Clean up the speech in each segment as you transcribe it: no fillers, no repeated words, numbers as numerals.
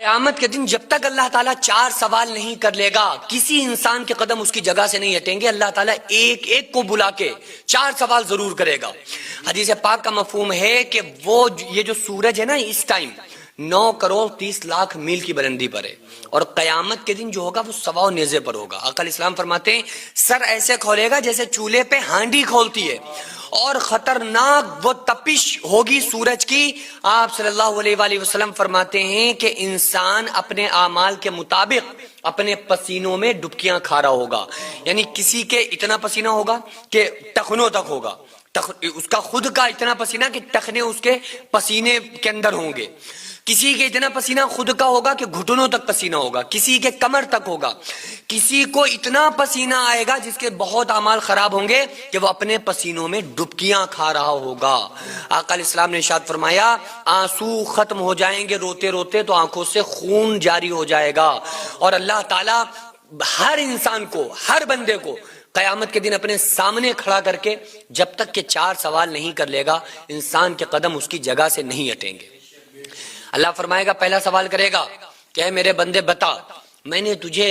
قیامت کے دن جب تک اللہ تعالیٰ 4 سوال نہیں کر لے گا کسی انسان کے قدم اس کی جگہ سے نہیں ہٹیں گے. اللہ تعالیٰ ایک ایک کو بلا کے 4 سوال ضرور کرے گا. حدیث پاک کا مفہوم ہے کہ وہ یہ جو سورج ہے نا اس ٹائم 9 کروڑ 30 لاکھ میل کی بلندی پر ہے اور قیامت کے دن جو ہوگا وہ سوا نیزے پر ہوگا. آقا اسلام فرماتے ہیں سر ایسے کھولے گا جیسے چولہے پہ ہانڈی کھولتی ہے اور خطرناک وہ تپش ہوگی سورج کی. آپ صلی اللہ علیہ وآلہ وسلم فرماتے ہیں کہ انسان اپنے اعمال کے مطابق اپنے پسینوں میں ڈبکیاں کھا رہا ہوگا. یعنی کسی کے اتنا پسینہ ہوگا کہ ٹخنوں تک ہوگا, اس کا خود کا اتنا پسینہ کہ ٹخنے اس کے پسینے کے اندر ہوں گے. کسی کے اتنا پسینہ خود کا ہوگا کہ گھٹنوں تک پسینہ ہوگا, کسی کے کمر تک ہوگا, کسی کو اتنا پسینہ آئے گا جس کے بہت اعمال خراب ہوں گے کہ وہ اپنے پسینوں میں ڈبکیاں کھا رہا ہوگا. آقا علیہ السلام نے ارشاد فرمایا آنسو ختم ہو جائیں گے روتے روتے تو آنکھوں سے خون جاری ہو جائے گا. اور اللہ تعالیٰ ہر انسان کو, ہر بندے کو قیامت کے دن اپنے سامنے کھڑا کر کے جب تک کہ 4 سوال نہیں کر لے گا انسان کے قدم اس کی جگہ سے نہیں ہٹیں گے. اللہ فرمائے گا, پہلا سوال کرے گا کہ اے میرے بندے بتا میں نے تجھے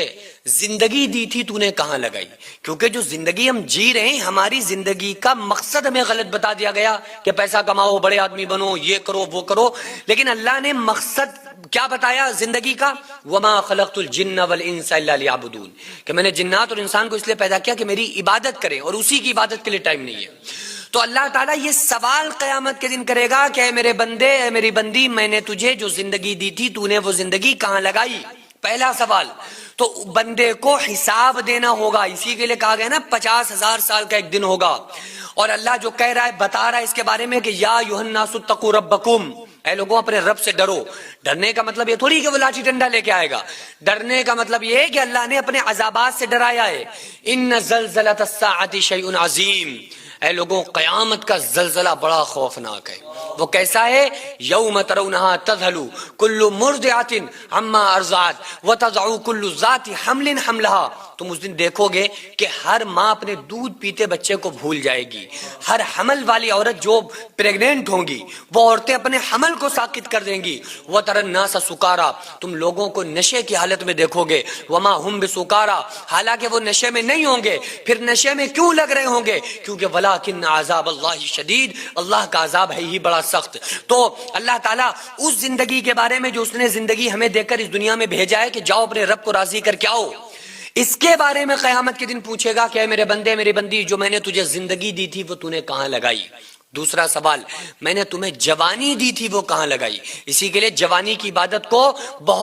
زندگی دی تھی تو نے کہاں لگائی. کیونکہ جو زندگی ہم جی رہے ہیں ہماری زندگی کا مقصد ہمیں غلط بتا دیا گیا کہ پیسہ کماؤ, بڑے آدمی بنو, یہ کرو وہ کرو. لیکن اللہ نے مقصد کیا بتایا زندگی کا؟ وما خلقت الجن والانس الا ليعبدون, کہ میں نے جنات اور انسان کو اس لیے پیدا کیا کہ میری عبادت کریں, اور اسی کی عبادت کے لیے ٹائم نہیں ہے. تو اللہ تعالیٰ یہ سوال قیامت کے دن کرے گا کہ اے میرے بندے, اے میری بندی, میں نے تجھے جو زندگی دی تھی تو نے وہ زندگی کہاں لگائی. پہلا سوال تو بندے کو حساب دینا ہوگا. اسی کے لیے کہا گیا نا 50,000 سال کا ایک دن ہوگا. اور اللہ جو کہہ رہا ہے بتا رہا ہے اس کے بارے میں کہ یا ایھا الناس اتقوا ربکم, اے لوگوں اپنے رب سے ڈرو. ڈرنے کا مطلب یہ تھوڑی کہ وہ لاٹھی ڈنڈا لے کے آئے گا. ڈرنے کا مطلب یہ ہے کہ اللہ نے اپنے عذابات سے ڈرایا ہے. ان زلزلۃ الساعۃ شیء عظیم, اے لوگوں قیامت کا زلزلہ بڑا خوفناک ہے. وہ کیسا ہے؟ یوم ترونہا تذہل کل مرضعۃ عما ارضعت وتضع کل ذات حمل حملہا. تم اس دن دیکھو گے کہ ہر ماں اپنے دودھ پیتے بچے کو بھول جائے گی. ہر حمل والی عورت جو پریگننٹ ہوں گی وہ عورتیں اپنے حمل کو ساقط کر دیں گی. وتری الناس سکارا, تم لوگوں کو نشے کی حالت میں دیکھو گے. وما ہم بسکارا, حالانکہ وہ نشے میں نہیں ہوں گے. پھر نشے میں کیوں لگ رہے ہوں گے؟ کیونکہ ولکن عذاب اللہ شدید, اللہ کا عذاب ہے ہی بڑا سخت. تو اللہ تعالیٰ اس زندگی کے بارے میں جو اس نے زندگی ہمیں دے کر اس دنیا میں بھیجا ہے کہ جاؤ اپنے رب کو راضی کر کے آؤ, اس کے بارے میں قیامت کے دن پوچھے گا کہ اے میرے بندے میری بندی جو میں نے تجھے زندگی دی تھی وہ تو نے کہاں لگائی. دوسرا سوال میں نے تمہیں جوانی دی تھی وہ کہاں لگائی. اسی کے لیے جوانی کی عبادت کو بہت